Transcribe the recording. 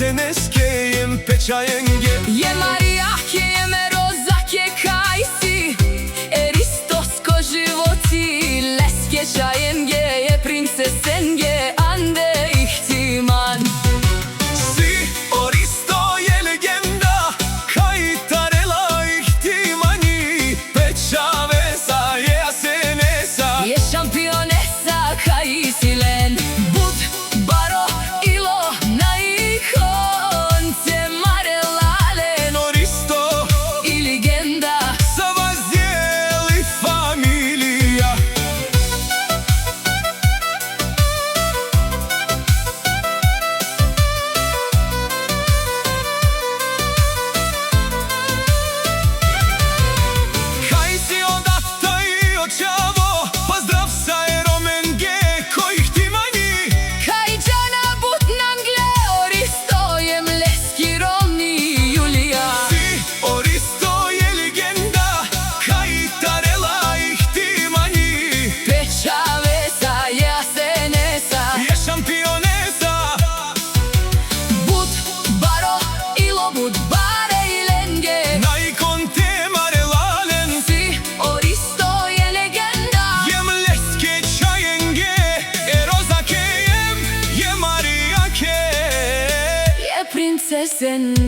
seneske jem peća jenge. Je Marija ke je Meroza ke kajsi Eristosko životi leske čajenge je princesenge ande ihtiman. Si Oristo je legenda kaj tarela ihtimani peća vesa je asenesa Je šampionesa kaj silen Bud baro ilo na ikonce Marelalen Oristo i legenda sa vas dijeli familija. Kaj si od ata i od čavo, pozdrav sa Eromen G koji ti manji. Kaj džana but nangle Oristo je mleski romni Julija. Si Oristo je legenda kaj tarela ih ti manji. Peća vesa je asenesa Je šampionesa Bud baro ilo bud bare i lenge na ikon te Marelalen. Si Oristo je legenda Jem leske čajenge, Eroza ke jem, je Marija ke. Je princesen